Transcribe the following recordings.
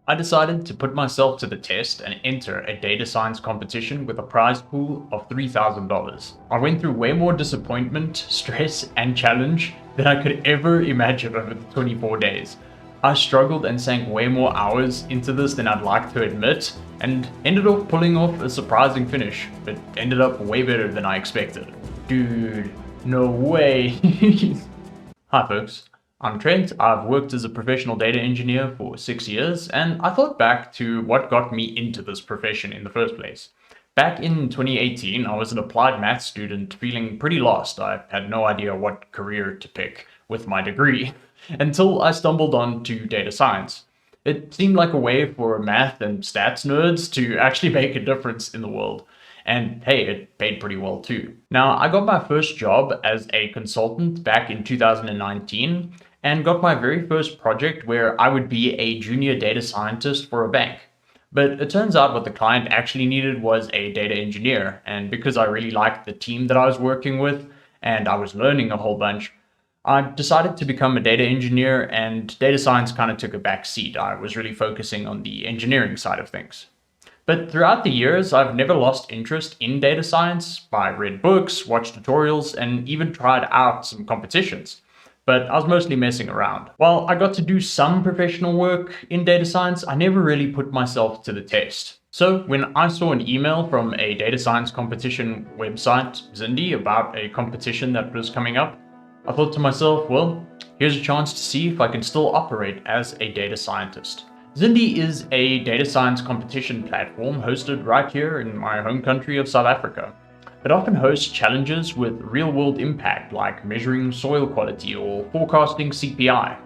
I decided to put myself to the test and enter a data science competition with a prize pool of $3,000. I went through way more disappointment, stress, and challenge than I could ever imagine over the 24 days. I struggled and sank way more hours into this than I'd like to admit, and ended up pulling off a surprising finish. It ended up way better than I expected. Dude, no way. Hi folks, I'm Trent. I've worked as a professional data engineer for 6 years, and I thought back to what got me into this profession in the first place. Back in 2018, I was an applied math student feeling pretty lost. I had no idea what career to pick with my degree until I stumbled onto data science. It seemed like a way for math and stats nerds to actually make a difference in the world. And hey, it paid pretty well too. Now, I got my first job as a consultant back in 2019 and got my very first project where I would be a junior data scientist for a bank. But it turns out what the client actually needed was a data engineer. And because I really liked the team that I was working with and I was learning a whole bunch, I decided to become a data engineer, and data science kind of took a back seat. I was really focusing on the engineering side of things. But throughout the years, I've never lost interest in data science. I read books, watched tutorials, and even tried out some competitions. But I was mostly messing around. While I got to do some professional work in data science, I never really put myself to the test. So when I saw an email from a data science competition website, Zindi, about a competition that was coming up, I thought to myself, well, here's a chance to see if I can still operate as a data scientist. Zindi is a data science competition platform hosted right here in my home country of South Africa. It often hosts challenges with real-world impact, like measuring soil quality or forecasting CPI.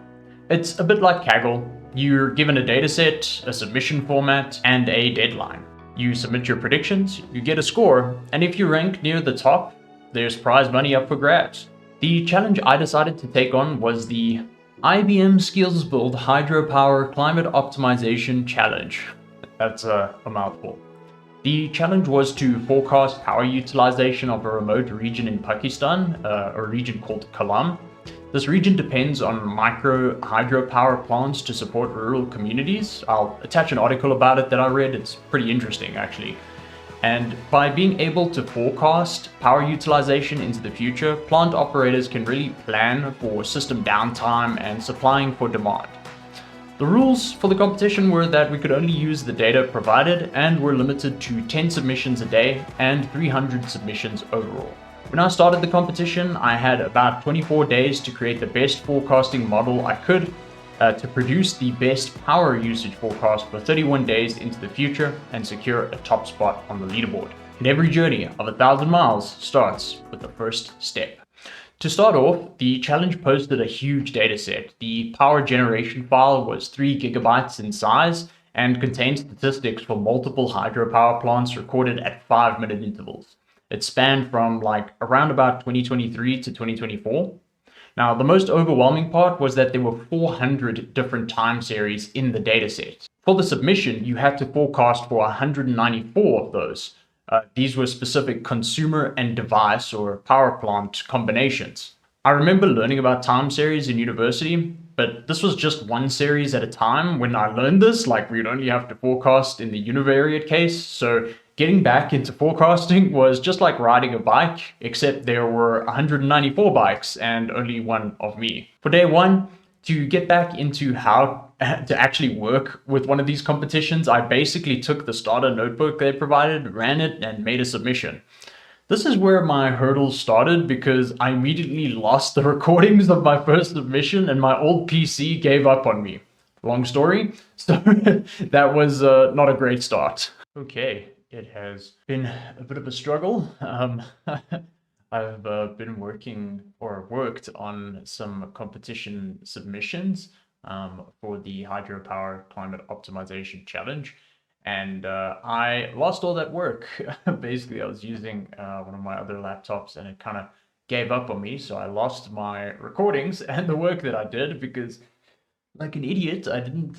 It's a bit like Kaggle. You're given a dataset, a submission format, and a deadline. You submit your predictions, you get a score, and if you rank near the top, there's prize money up for grabs. The challenge I decided to take on was the IBM Skills Build Hydropower Climate Optimization Challenge. That's a mouthful. The challenge was to forecast power utilization of a remote region in Pakistan, a region called Kalam. This region depends on micro hydropower plants to support rural communities. I'll attach an article about it that I read. It's pretty interesting, actually. And by being able to forecast power utilization into the future, plant operators can really plan for system downtime and supplying for demand. The rules for the competition were that we could only use the data provided and were limited to 10 submissions a day and 300 submissions overall. When I started the competition, I had about 24 days to create the best forecasting model I could to produce the best power usage forecast for 31 days into the future and secure a top spot on the leaderboard. And every journey of 1,000 miles starts with the first step. To start off, the challenge posted a huge dataset. The power generation file was 3 gigabytes in size and contained statistics for multiple hydropower plants recorded at 5-minute intervals. It spanned from around about 2023 to 2024. Now, the most overwhelming part was that there were 400 different time series in the dataset. For the submission, you had to forecast for 194 of those. These were specific consumer and device or power plant combinations. I remember learning about time series in university, but this was just one series at a time. When I learned this, we'd only have to forecast in the univariate case, so getting back into forecasting was just like riding a bike, except there were 194 bikes and only one of me. For day one, to get back into how to actually work with one of these competitions, I basically took the starter notebook they provided, ran it, and made a submission. This is where my hurdles started because I immediately lost the recordings of my first submission and my old PC gave up on me. Long story, so that was not a great start. Okay, it has been a bit of a struggle. I've been worked on some competition submissions for the Hydropower Climate Optimization Challenge. And I lost all that work. Basically, I was using one of my other laptops and it kind of gave up on me. So I lost my recordings and the work that I did because, like an idiot, I didn't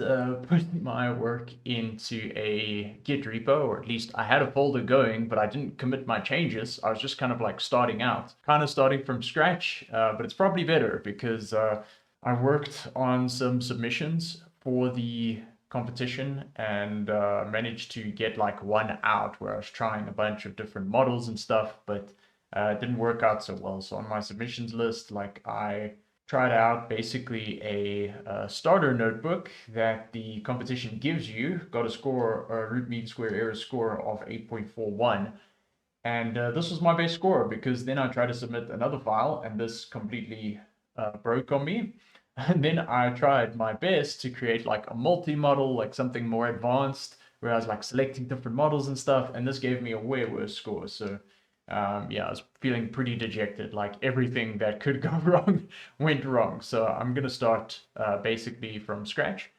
put my work into a Git repo, or at least I had a folder going, but I didn't commit my changes. I was just kind of starting out, kind of starting from scratch, but it's probably better because I worked on some submissions for the competition and managed to get like one out where I was trying a bunch of different models and stuff, but it didn't work out so well. So on my submissions list, like I tried out basically a starter notebook that the competition gives you, got a score, a root mean square error score of 8.41. And this was my base score because then I tried to submit another file and this completely broke on me. And then I tried my best to create like a multi-model, like something more advanced, where I was like selecting different models and stuff, and this gave me a way worse score. So yeah, I was feeling pretty dejected. Like everything that could go wrong went wrong. So I'm gonna start basically from scratch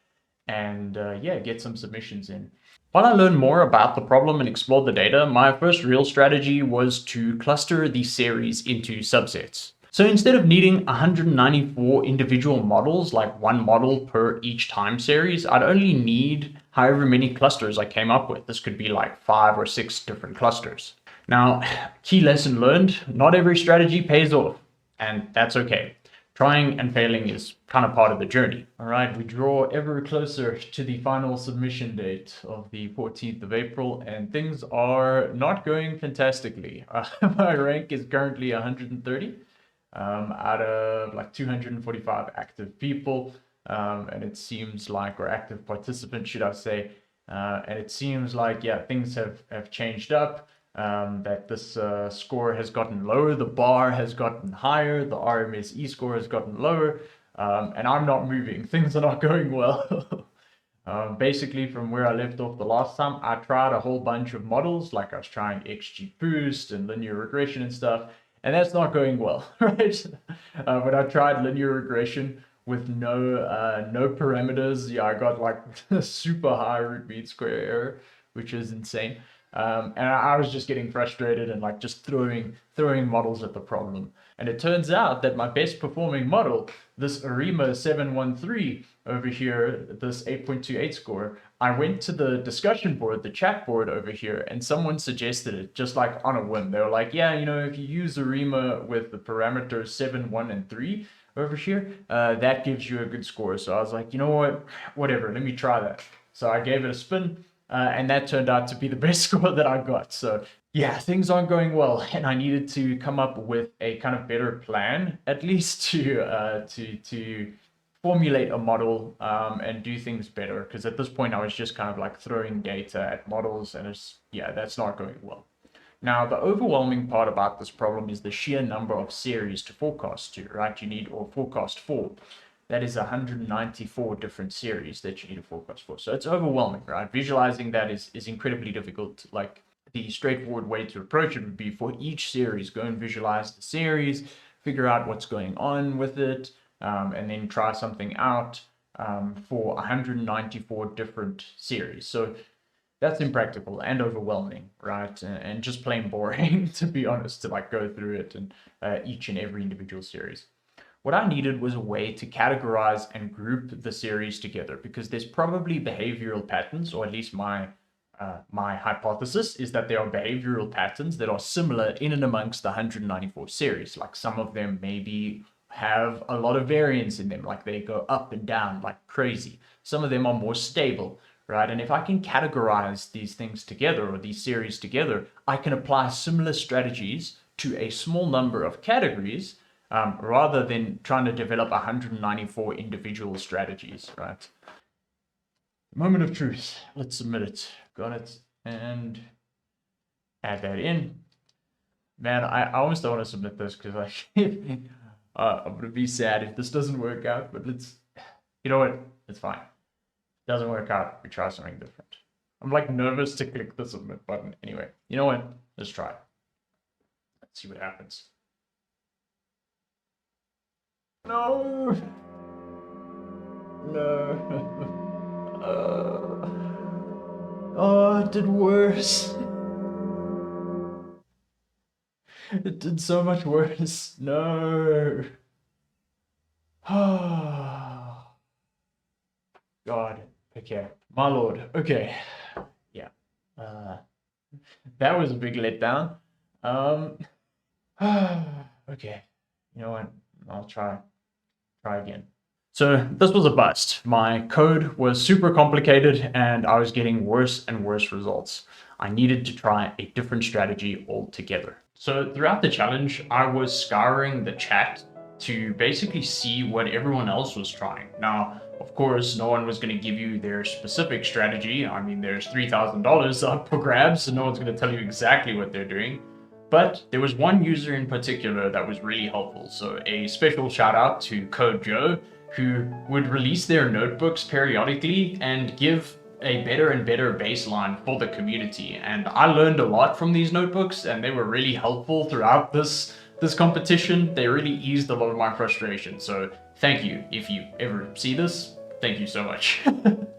and yeah, get some submissions in. While I learned more about the problem and explored the data, my first real strategy was to cluster the series into subsets. So instead of needing 194 individual models, like one model per each time series, I'd only need however many clusters I came up with. This could be like 5 or 6 different clusters. Now, key lesson learned, not every strategy pays off, and that's okay. Trying and failing is kind of part of the journey. All right, we draw ever closer to the final submission date of the 14th of April, and things are not going fantastically. My rank is currently 130 out of like 245 active people, and it seems like, or active participants, should I say, and it seems like, yeah, things have changed up. That this score has gotten lower, the bar has gotten higher, the RMSE score has gotten lower, and I'm not moving. Things are not going well. Basically, from where I left off the last time, I tried a whole bunch of models, like I was trying XGBoost and linear regression and stuff, and that's not going well, right? But I tried linear regression with no parameters. Yeah, I got like a super high root mean square error, which is insane. And I was just getting frustrated and like just throwing models at the problem. And it turns out that my best performing model, this ARIMA 713 over here, this 8.28 score, I went to the discussion board, the chat board over here, and someone suggested it just like on a whim. They were like, yeah, you know, if you use ARIMA with the parameters 7, 1, and 3 over here, that gives you a good score. So I was like, you know what, whatever, let me try that. So I gave it a spin. And that turned out to be the best score that I got. So yeah, things aren't going well, and I needed to come up with a kind of better plan, at least to formulate a model and do things better. Because at this point, I was just kind of like throwing data at models, and yeah, that's not going well. Now, the overwhelming part about this problem is the sheer number of series to forecast to, right? You need, or forecast for. That is 194 different series that you need to forecast for. So it's overwhelming, right? Visualizing that is incredibly difficult. Like the straightforward way to approach it would be for each series, go and visualize the series, figure out what's going on with it, and then try something out for 194 different series. So that's impractical and overwhelming, right? And just plain boring, to be honest, to like go through it and each and every individual series. What I needed was a way to categorize and group the series together, because there's probably behavioral patterns, or at least my hypothesis is that there are behavioral patterns that are similar in and amongst the 194 series. Like some of them maybe have a lot of variance in them, like they go up and down like crazy. Some of them are more stable, right? And if I can categorize these things together, or these series together, I can apply similar strategies to a small number of categories, rather than trying to develop 194 individual strategies, right? Moment of truth. Let's submit it. Got it. And add that in. Man, I almost don't want to submit this because I'm going to be sad if this doesn't work out, but you know what? It's fine. Doesn't work out, we try something different. I'm like nervous to click the submit button. Anyway, you know what? Let's try. Let's see what happens. No. No. Oh, it did worse. It did so much worse. No. God. Okay. My lord. Okay. Yeah. That was a big letdown. Okay. You know what? I'll try again. So this was a bust. My code was super complicated and I was getting worse and worse results. I needed to try a different strategy altogether. So throughout the challenge, I was scouring the chat to basically see what everyone else was trying. Now, of course, no one was going to give you their specific strategy. I mean, there's $3,000 up for grabs, so no one's going to tell you exactly what they're doing. But there was one user in particular that was really helpful. So a special shout out to Code Joe, who would release their notebooks periodically and give a better and better baseline for the community. And I learned a lot from these notebooks, and they were really helpful throughout this competition. They really eased a lot of my frustration. So thank you. If you ever see this, thank you so much.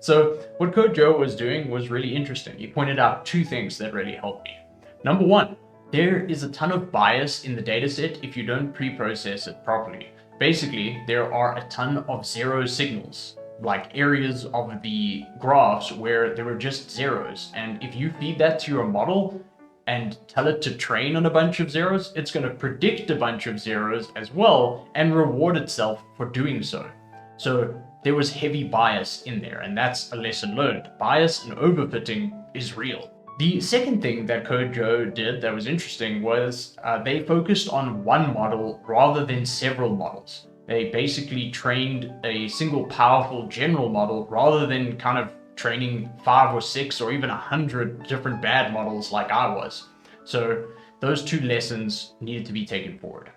So what Code Joe was doing was really interesting. He pointed out two things that really helped me. Number one, there is a ton of bias in the dataset if you don't pre-process it properly. Basically, there are a ton of zero signals, like areas of the graphs where there were just zeros. And if you feed that to your model and tell it to train on a bunch of zeros, it's going to predict a bunch of zeros as well and reward itself for doing so. So there was heavy bias in there, and that's a lesson learned. Bias and overfitting is real. The second thing that Code Joe did that was interesting was they focused on one model rather than several models. They basically trained a single powerful general model rather than kind of training 5 or 6 or even 100 different bad models like I was. So those two lessons needed to be taken forward.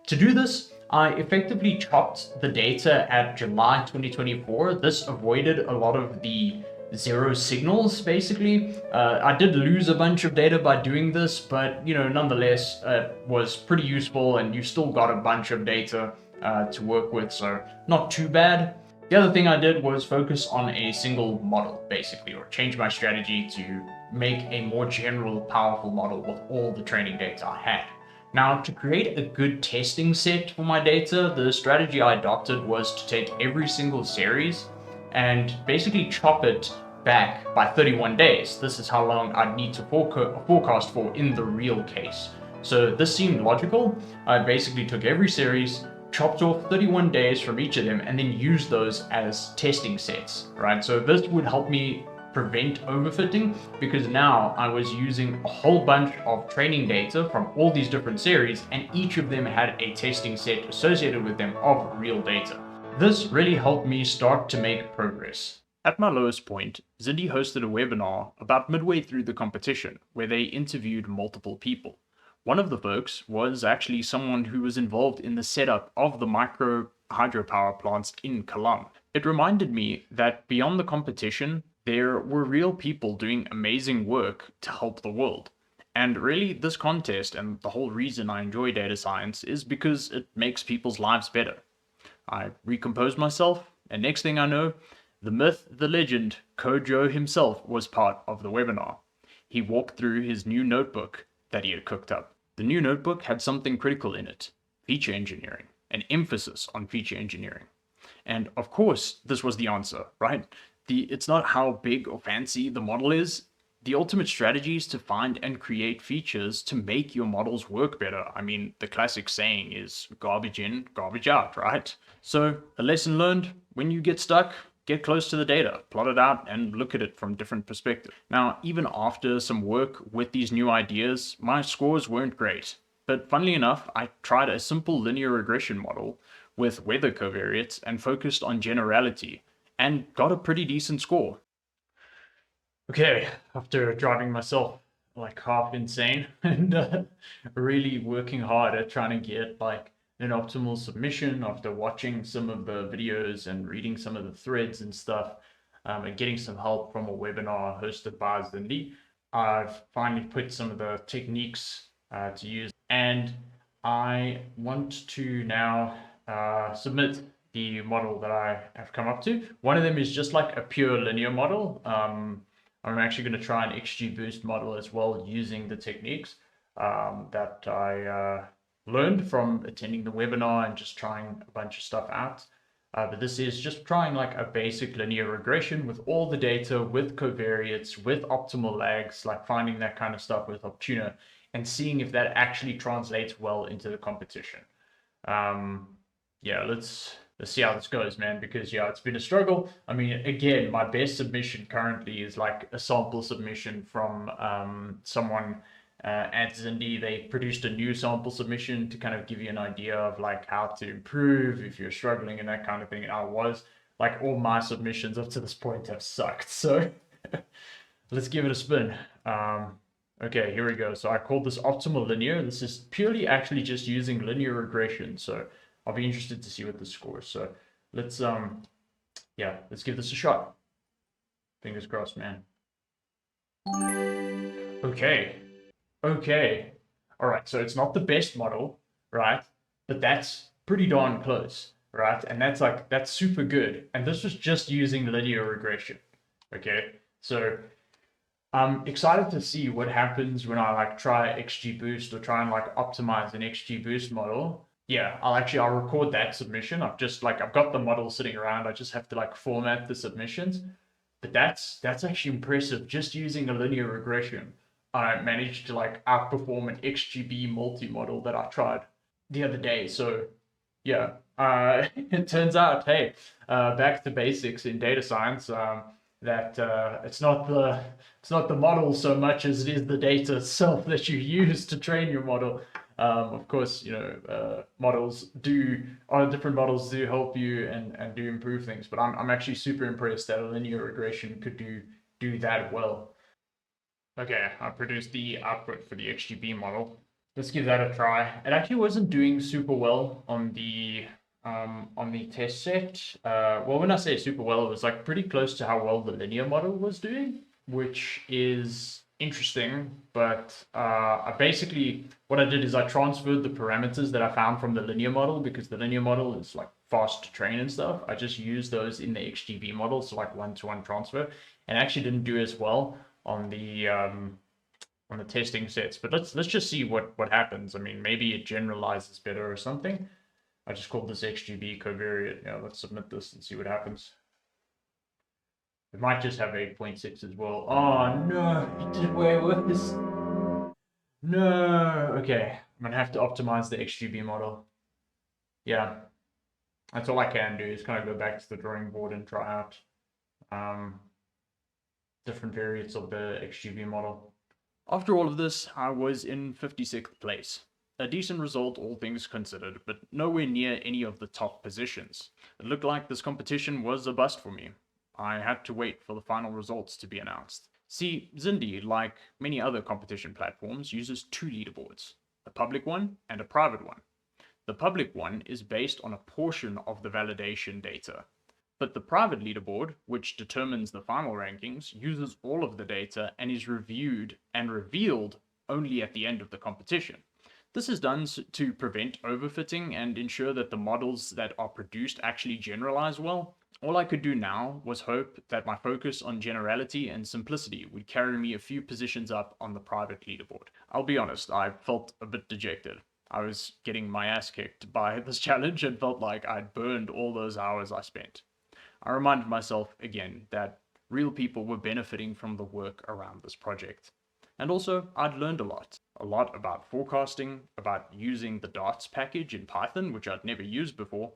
To do this, I effectively chopped the data at July 2024. This avoided a lot of the zero signals, basically. I did lose a bunch of data by doing this, but nonetheless, it was pretty useful and you still got a bunch of data to work with, so not too bad. The other thing I did was focus on a single model, basically, or change my strategy to make a more general, powerful model with all the training data I had. Now, to create a good testing set for my data, the strategy I adopted was to take every single series and basically chop it back by 31 days. This is how long I'd need to forecast for in the real case. So this seemed logical. I basically took every series, chopped off 31 days from each of them, and then used those as testing sets, right? So this would help me prevent overfitting, because now I was using a whole bunch of training data from all these different series, and each of them had a testing set associated with them of real data. This really helped me start to make progress. At my lowest point, Zindy hosted a webinar about midway through the competition where they interviewed multiple people. One of the folks was actually someone who was involved in the setup of the micro hydropower plants in Kalam. It reminded me that beyond the competition, there were real people doing amazing work to help the world. And really, this contest and the whole reason I enjoy data science is because it makes people's lives better. I recomposed myself, and next thing I know, the myth, the legend, Code Joe himself was part of the webinar. He walked through his new notebook that he had cooked up. The new notebook had something critical in it: feature engineering, an emphasis on feature engineering. And of course, this was the answer, right? It's not how big or fancy the model is. The ultimate strategy is to find and create features to make your models work better. I mean, the classic saying is garbage in, garbage out, right? So a lesson learned: when you get stuck, get close to the data, plot it out, and look at it from different perspectives. Now, even after some work with these new ideas, my scores weren't great. But funnily enough, I tried a simple linear regression model with weather covariates and focused on generality, and got a pretty decent score. Okay, after driving myself like half insane and really working hard at trying to get like an optimal submission after watching some of the videos and reading some of the threads and stuff, and getting some help from a webinar hosted by Zindy, I've finally put some of the techniques to use, and I want to now submit the model that I have come up to. One of them is just like a pure linear model. I'm actually going to try an XGBoost model as well using the techniques that I learned from attending the webinar and just trying a bunch of stuff out. But this is just trying like a basic linear regression with all the data, with covariates, with optimal lags, like finding that kind of stuff with Optuna and seeing if that actually translates well into the competition. Yeah, let's let's see how this goes, man, because yeah, it's been a struggle. I mean, again, my best submission currently is like a sample submission from someone at Zindi. They produced a new sample submission to kind of give you an idea of like how to improve if you're struggling and that kind of thing. And I was like, all my submissions up to this point have sucked. So let's give it a spin. Okay, here we go. So I called this optimal linear. This is purely actually just using linear regression. So I'll be interested to see what the score is. So let's yeah, let's give this a shot. Fingers crossed, man. Okay. Okay. All right. So it's not the best model, right? But that's pretty darn close, right? And that's super good. And this was just using linear regression. Okay. So I'm excited to see what happens when I like try XGBoost or try and like optimize an XGBoost model. Yeah, I'll record that submission. I've got the model sitting around. I just have to like format the submissions. But that's actually impressive. Just using a linear regression, I managed to like outperform an XGB multi-model that I tried the other day. So yeah, it turns out, hey, back to basics in data science. That it's not the model so much as it is the data itself that you use to train your model. Of course, you know, different models do help you and do improve things, but I'm actually super impressed that a linear regression could do that well. Okay, I produced the output for the XGB model. Let's give that a try. It actually wasn't doing super well on the test set. Well, when I say super well, it was like pretty close to how well the linear model was doing, which is interesting. But what I did is I transferred the parameters that I found from the linear model, because the linear model is like fast to train and stuff. I just used those in the XGB model, so like one-to-one transfer, and actually didn't do as well on the testing sets. But let's just see what happens. I mean, maybe it generalizes better or something. I just called this XGB covariate. Yeah, let's submit this and see what happens. It might just have 8.6 as well. Oh no, it did way worse. No. Okay, I'm gonna have to optimize the XGB model. Yeah, that's all I can do, is kind of go back to the drawing board and try out different variants of the XGB model. After all of this, I was in 56th place. A decent result, all things considered, but nowhere near any of the top positions. It looked like this competition was a bust for me. I had to wait for the final results to be announced. See, Zindi, like many other competition platforms, uses two leaderboards, a public one and a private one. The public one is based on a portion of the validation data, but the private leaderboard, which determines the final rankings, uses all of the data and is reviewed and revealed only at the end of the competition. This is done to prevent overfitting and ensure that the models that are produced actually generalize well. All I could do now was hope that my focus on generality and simplicity would carry me a few positions up on the private leaderboard. I'll be honest, I felt a bit dejected. I was getting my ass kicked by this challenge and felt like I'd burned all those hours I spent. I reminded myself again that real people were benefiting from the work around this project. And also, I'd learned a lot about forecasting, about using the darts package in Python, which I'd never used before,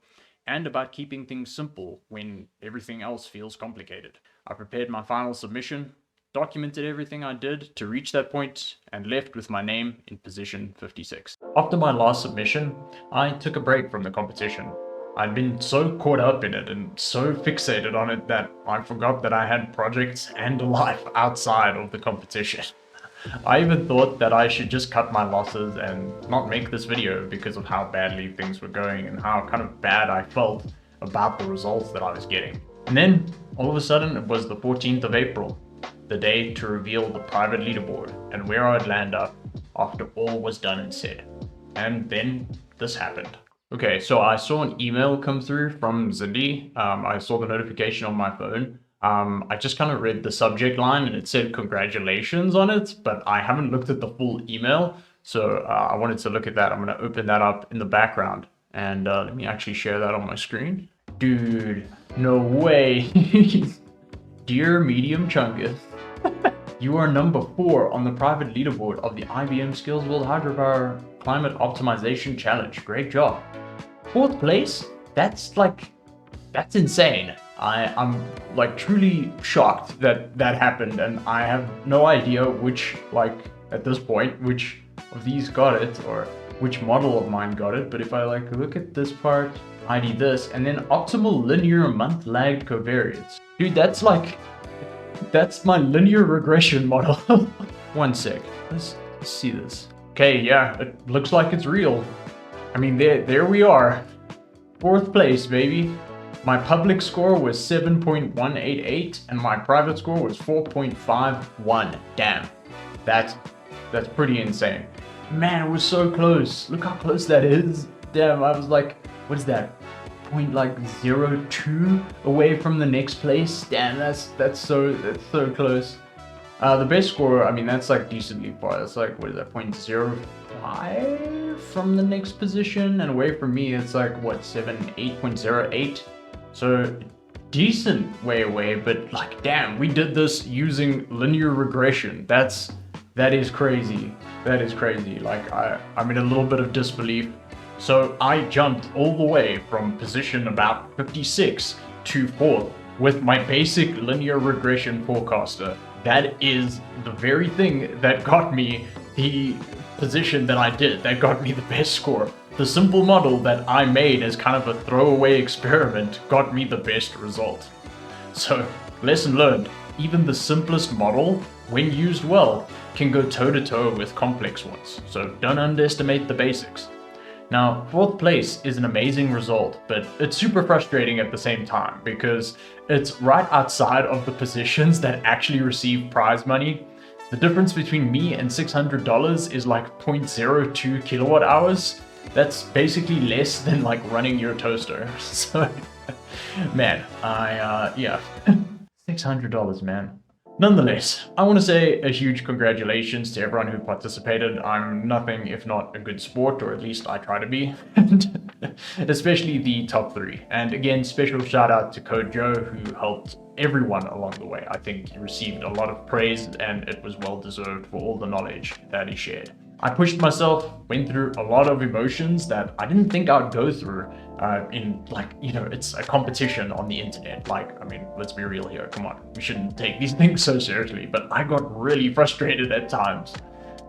and about keeping things simple when everything else feels complicated. I prepared my final submission, documented everything I did to reach that point, and left with my name in position 56. After my last submission, I took a break from the competition. I'd been so caught up in it and so fixated on it that I forgot that I had projects and a life outside of the competition. I even thought that I should just cut my losses and not make this video because of how badly things were going and how kind of bad I felt about the results that I was getting. And then, all of a sudden, it was the 14th of April, the day to reveal the private leaderboard and where I'd land up after all was done and said. And then, this happened. Okay, so I saw an email come through from Zindi. I saw the notification on my phone. I just kind of read the subject line and it said congratulations on it, but I haven't looked at the full email. So I wanted to look at that. I'm going to open that up in the background and let me actually share that on my screen. Dude, no way. Dear Medium Chungus, you are number 4 on the private leaderboard of the IBM Skills World Hydropower Climate Optimization Challenge. Great job. 4th place? That's like that's insane. I'm like truly shocked that that happened, and I have no idea which, like, at this point, which of these got it, or which model of mine got it. But if I like look at this part, ID this, and then optimal linear month lagged covariance. Dude, that's like, that's my linear regression model. One sec, let's see this. Okay, yeah, it looks like it's real. I mean, there we are. 4th place, baby. My public score was 7.188 and my private score was 4.51. Damn, that's pretty insane. Man, it was so close. Look how close that is. Damn, I was like, what is that? 0.02 away from the next place. Damn, that's so close. The best score, I mean, that's like decently far. That's like, what is that, 0.05 from the next position, and away from me, it's like, what, 8.08. So decent way away, but like, damn, we did this using linear regression. That is crazy. That is crazy. Like, I'm in a little bit of disbelief. So I jumped all the way from position about 56 to 4th with my basic linear regression forecaster. That is the very thing that got me the position that I did, that got me the best score. The simple model that I made as kind of a throwaway experiment got me the best result. So, lesson learned, even the simplest model, when used well, can go toe-to-toe with complex ones. So don't underestimate the basics. Now, 4th place is an amazing result, but it's super frustrating at the same time because it's right outside of the positions that actually receive prize money. The difference between me and $600 is like 0.02 kilowatt hours. That's basically less than like running your toaster. So, man, yeah, $600, man. Nonetheless, I want to say a huge congratulations to everyone who participated. I'm nothing if not a good sport, or at least I try to be, especially the top 3. And again, special shout out to Code Joe, who helped everyone along the way. I think he received a lot of praise and it was well deserved for all the knowledge that he shared. I pushed myself, went through a lot of emotions that I didn't think I'd go through in, like, you know, it's a competition on the internet. Like, I mean, let's be real here. Come on, we shouldn't take these things so seriously, but I got really frustrated at times.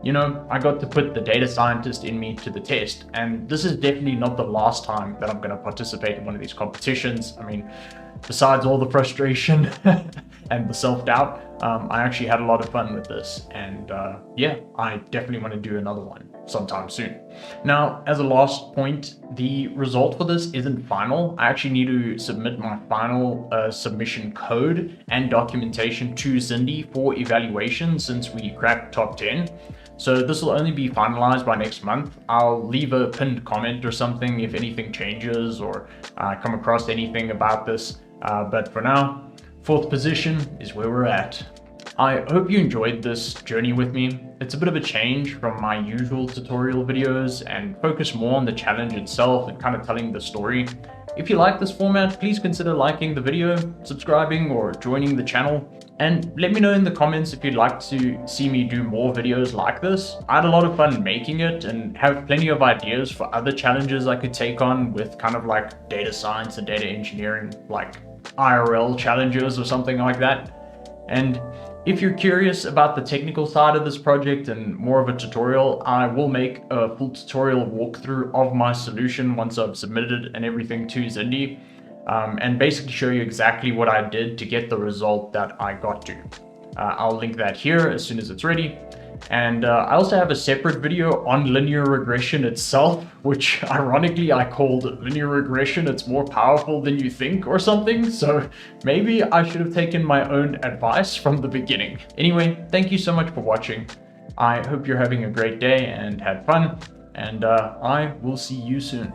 You know, I got to put the data scientist in me to the test, and this is definitely not the last time that I'm going to participate in one of these competitions. I mean, besides all the frustration and the self-doubt, I actually had a lot of fun with this, and yeah, I definitely want to do another one sometime soon. Now, as a last point, the result for this isn't final. I actually need to submit my final submission code and documentation to Zindy for evaluation since we cracked top 10. So this will only be finalized by next month. I'll leave a pinned comment or something if anything changes or come across anything about this. But for now, 4th position is where we're at. I hope you enjoyed this journey with me. It's a bit of a change from my usual tutorial videos and focus more on the challenge itself and kind of telling the story. If you like this format, please consider liking the video, subscribing, or joining the channel. And let me know in the comments if you'd like to see me do more videos like this. I had a lot of fun making it and have plenty of ideas for other challenges I could take on with kind of like data science and data engineering, like IRL challenges or something like that. And if you're curious about the technical side of this project and more of a tutorial, I will make a full tutorial walkthrough of my solution once I've submitted and everything to Zindy, and basically show you exactly what I did to get the result that I got to. I'll link that here as soon as it's ready. And I also have a separate video on linear regression itself, which ironically I called linear regression. It's more powerful than you think or something. So maybe I should have taken my own advice from the beginning. Anyway, thank you so much for watching. I hope you're having a great day and had fun. And I will see you soon.